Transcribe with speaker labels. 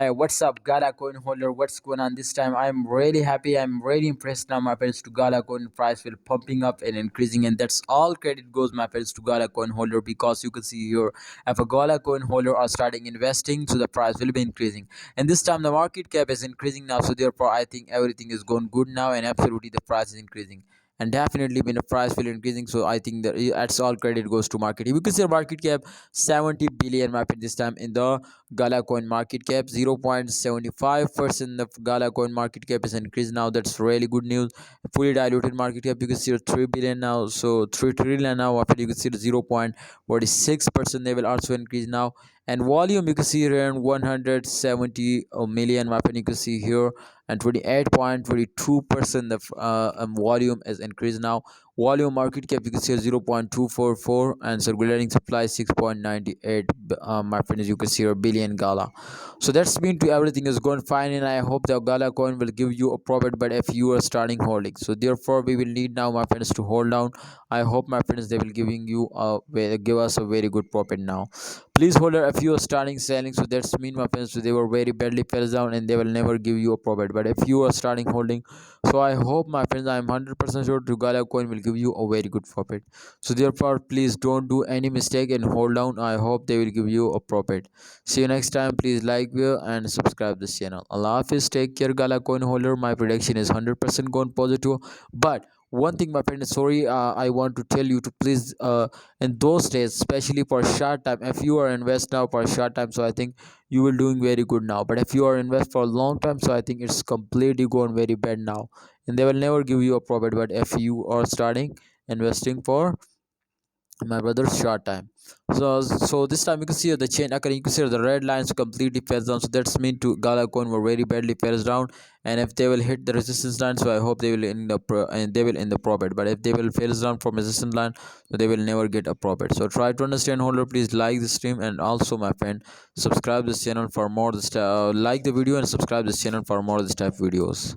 Speaker 1: Hey, what's up, Gala coin holder? What's going on this time? I'm really happy. I'm really impressed now, my friends. To Gala coin price will pumping up and increasing, and that's all credit goes, my friends, to Gala coin holder, because you can see here if a Gala coin holder are starting investing, so the price will be increasing. And this time the market cap is increasing now, so therefore I think everything is going good now, and absolutely the price is increasing. And definitely when the price will increasing, so I think that that's all credit goes to market. If you can see the market cap 70 billion, my friend, this time in the Gala coin market cap 0.75% of Gala coin market cap is increased now. That's really good news. Fully diluted market cap, you can see 3 billion now, so 3 trillion now. After you can see 0.46%, they will also increase now. And volume, you can see around 170 million, my friend, you can see here. And 28.22% of volume is increased now. Volume market cap, you can see 0.244, and circulating supply 6.98, my friends, you can see a billion Gala. So that's mean to everything is going fine, and I hope the Gala coin will give you a profit. But if you are starting holding, so therefore we will need now, my friends, to hold down. I hope, my friends, they will giving you give us a very good profit now. Please hold it if you are starting selling, so that's mean, my friends, so they were very badly fell down and they will never give you a profit. But if you are starting holding, so I hope, my friends, I'm 100% sure to Gala coin will give you a very good profit. So therefore please don't do any mistake and hold down. I hope they will give you a profit. See you next time. Please like video and subscribe this channel. Allah Hafiz. Take care, Gala coin holder. My prediction is 100% gone positive. But one thing, my friend, sorry, I want to tell you to please, in those days, especially for short time, if you are invest now for a short time, so I think you will doing very good now. But if you are invest for a long time, so I think it's completely going very bad now, and they will never give you a profit. But if you are starting investing for, my brother's short time, so this time you can see the chain occurring. You can see the red lines completely fell down, so that's mean to Gala coin were very badly fell down. And if they will hit the resistance line, so I hope they will in the and they will in the profit. But if they will fail down from resistance line, so they will never get a profit. So try to understand, holder. Please like the stream, and also, my friend, subscribe this channel for more this like the video and subscribe this channel for more this type videos.